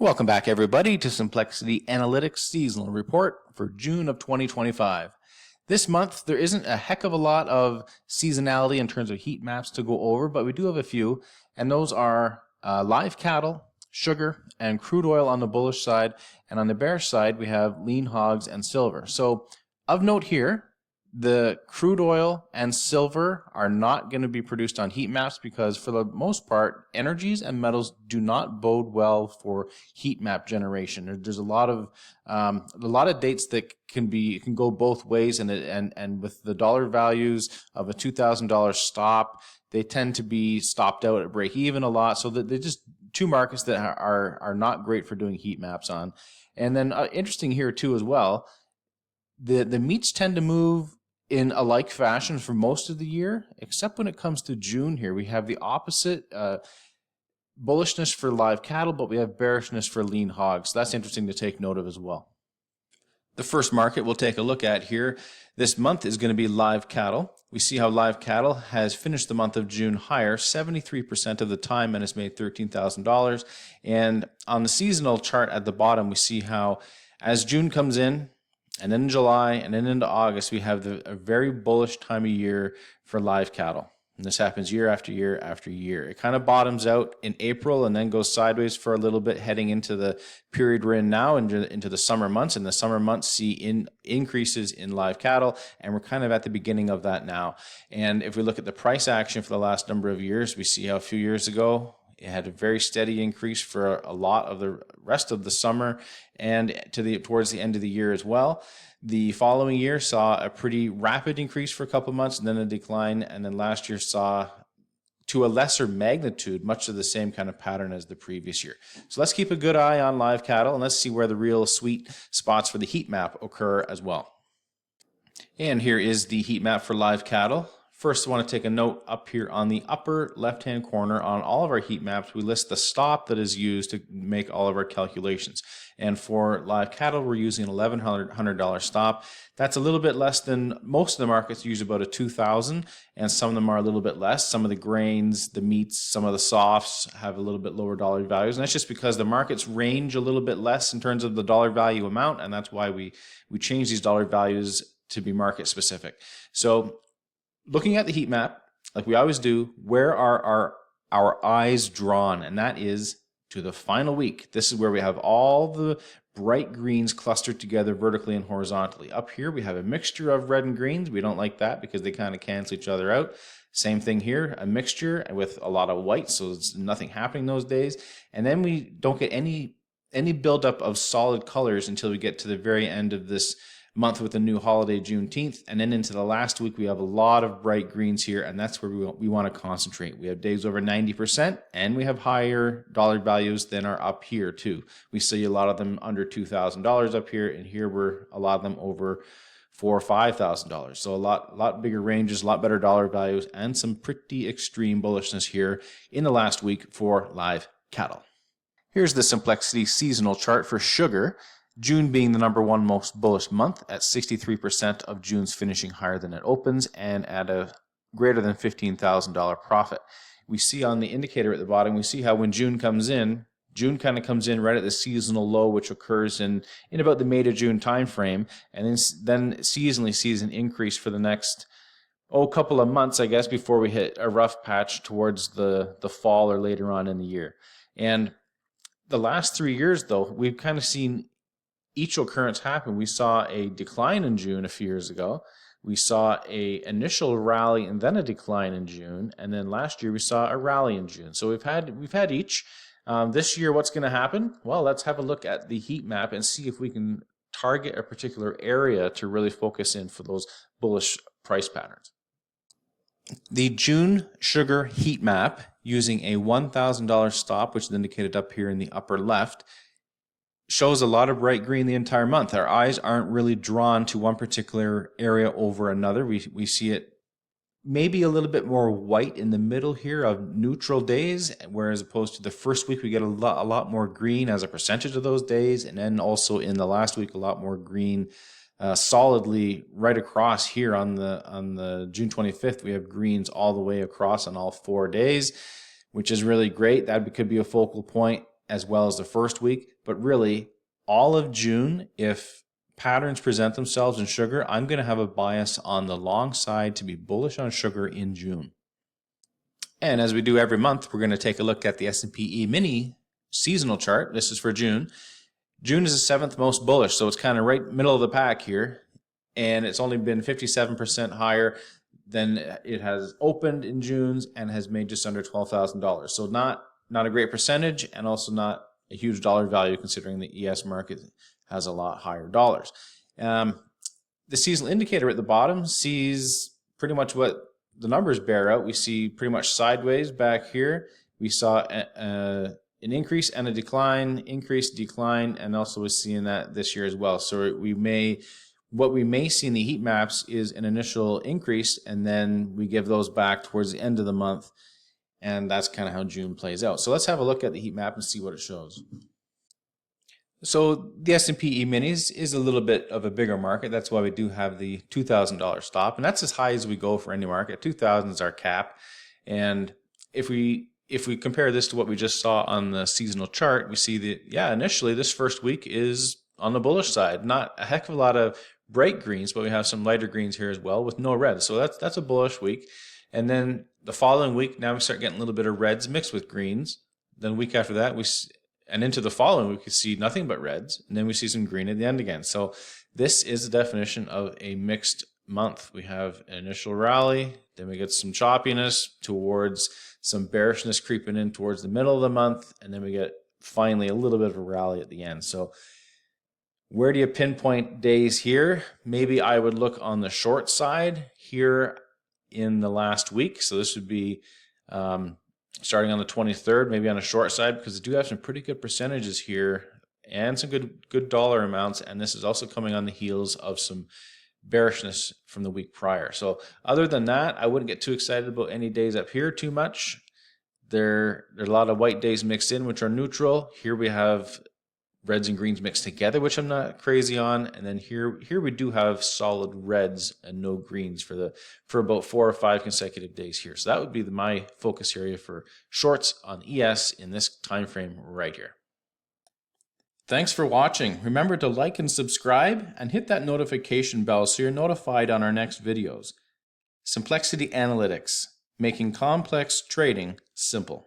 Welcome back, everybody, to Simplexity Analytics Seasonal Report for June of 2025. This month, there isn't a heck of a lot of seasonality in terms of heat maps to go over, but we do have a few, and those are live cattle, sugar, and crude oil on the bullish side, and on the bearish side, we have lean hogs and silver. So, of note here, the crude oil and silver are not going to be produced on heat maps because for the most part, energies and metals do not bode well for heat map generation. There's a lot of dates that can go both ways, and with the dollar values of a $2,000 stop, they tend to be stopped out at break even a lot. So that they're just two markets that are not great for doing heat maps on. And then interesting here too as well, the meats tend to move in a like fashion for most of the year, except when it comes to June here. We have the opposite bullishness for live cattle, but we have bearishness for lean hogs. So that's interesting to take note of as well. The first market we'll take a look at here this month is going to be live cattle. We see how live cattle has finished the month of June higher 73% of the time and has made $13,000. And on the seasonal chart at the bottom, we see how as June comes in, and then in July, and then into August, we have a very bullish time of year for live cattle. And this happens year after year after year. It kind of bottoms out in April and then goes sideways for a little bit heading into the period we're in now, into the summer months. And the summer months see increases in live cattle, and we're kind of at the beginning of that now. And if we look at the price action for the last number of years, we see how a few years ago, it had a very steady increase for a lot of the rest of the summer and towards the end of the year as well. The following year saw a pretty rapid increase for a couple of months and then a decline. And then last year saw, to a lesser magnitude, much of the same kind of pattern as the previous year. So let's keep a good eye on live cattle and let's see where the real sweet spots for the heat map occur as well. And here is the heat map for live cattle. First, I want to take a note up here on the upper left-hand corner on all of our heat maps. We list the stop that is used to make all of our calculations. And for live cattle, we're using an $1,100 stop. That's a little bit less than most of the markets use, about a $2,000, and some of them are a little bit less. Some of the grains, the meats, some of the softs have a little bit lower dollar values. And that's just because the markets range a little bit less in terms of the dollar value amount, and that's why we change these dollar values to be market specific. So looking at the heat map, like we always do, where are our eyes drawn? And that is to the final week. This is where we have all the bright greens clustered together vertically and horizontally. Up here, we have a mixture of red and greens. We don't like that because they kind of cancel each other out. Same thing here, a mixture with a lot of white, so there's nothing happening those days. And then we don't get any buildup of solid colors until we get to the very end of this month with the new holiday, Juneteenth, and then into the last week we have a lot of bright greens here, and that's where we want to concentrate. We have days over 90%, and we have higher dollar values than are up here too. We see a lot of them under $2,000 up here, and here we're a lot of them over $4,000 or $5,000. So a lot bigger ranges, a lot better dollar values, and some pretty extreme bullishness here in the last week for live cattle. Here's the Simplexity seasonal chart for sugar. June being the number one most bullish month at 63% of June's finishing higher than it opens and at a greater than $15,000 profit. We see on the indicator at the bottom, we see how when June comes in, June kind of comes in right at the seasonal low, which occurs in about the May to June time frame, and then seasonally sees an increase for the next couple of months, I guess, before we hit a rough patch towards the fall or later on in the year. And the last 3 years, though, we've kind of seen each occurrence happen. We saw a decline in June a few years ago. We saw an initial rally and then a decline in June, and then last year we saw a rally in June. So we've had each. This year, what's going to happen? Well, let's have a look at the heat map and see if we can target a particular area to really focus in for those bullish price patterns. The June sugar heat map using a $1,000 stop, which is indicated up here in the upper left, shows a lot of bright green the entire month. Our eyes aren't really drawn to one particular area over another. We see it maybe a little bit more white in the middle here of neutral days, whereas opposed to the first week we get a lot more green as a percentage of those days, and then also in the last week a lot more green solidly right across here on the June 25th. We have greens all the way across on all 4 days, which is really great. That could be a focal point. as well as the first week, but really all of June, if patterns present themselves in sugar, I'm going to have a bias on the long side to be bullish on sugar in June. And as we do every month, we're going to take a look at the S&P E-mini seasonal chart. This is for June. June is the 7th most bullish, so it's kind of right middle of the pack here. And it's only been 57% higher than it has opened in June's and has made just under $12,000. So not a great percentage, and also not a huge dollar value considering the ES market has a lot higher dollars. The seasonal indicator at the bottom sees pretty much what the numbers bear out. We see pretty much sideways back here. We saw an increase and a decline, increase, decline, and also we're seeing that this year as well. So what we may see in the heat maps is an initial increase, and then we give those back towards the end of the month, and that's kind of how June plays out. So let's have a look at the heat map and see what it shows. So the S&P E-minis is a little bit of a bigger market. That's why we do have the $2,000 stop, and that's as high as we go for any market. 2,000 is our cap, and if we compare this to what we just saw on the seasonal chart, we see that, yeah, initially this first week is on the bullish side. Not a heck of a lot of bright greens, but we have some lighter greens here as well with no reds. So that's a bullish week. And then the following week, now we start getting a little bit of reds mixed with greens. Then a week after that, and into the following week, we see nothing but reds. And then we see some green at the end again. So this is the definition of a mixed month. We have an initial rally, then we get some choppiness towards some bearishness creeping in towards the middle of the month, and then we get finally a little bit of a rally at the end. So where do you pinpoint days here? Maybe I would look on the short side here in the last week. So this would be starting on the 23rd, maybe on a short side, because they do have some pretty good percentages here and some good dollar amounts. And this is also coming on the heels of some bearishness from the week prior. So other than that, I wouldn't get too excited about any days up here too much. There are a lot of white days mixed in, which are neutral. Here we have reds and greens mixed together, which I'm not crazy on. And then here we do have solid reds and no greens for about 4 or 5 consecutive days here. So that would be my focus area for shorts on ES in this time frame right here. Thanks for watching. Remember to like and subscribe and hit that notification bell so you're notified on our next videos. Simplexity Analytics, making complex trading simple.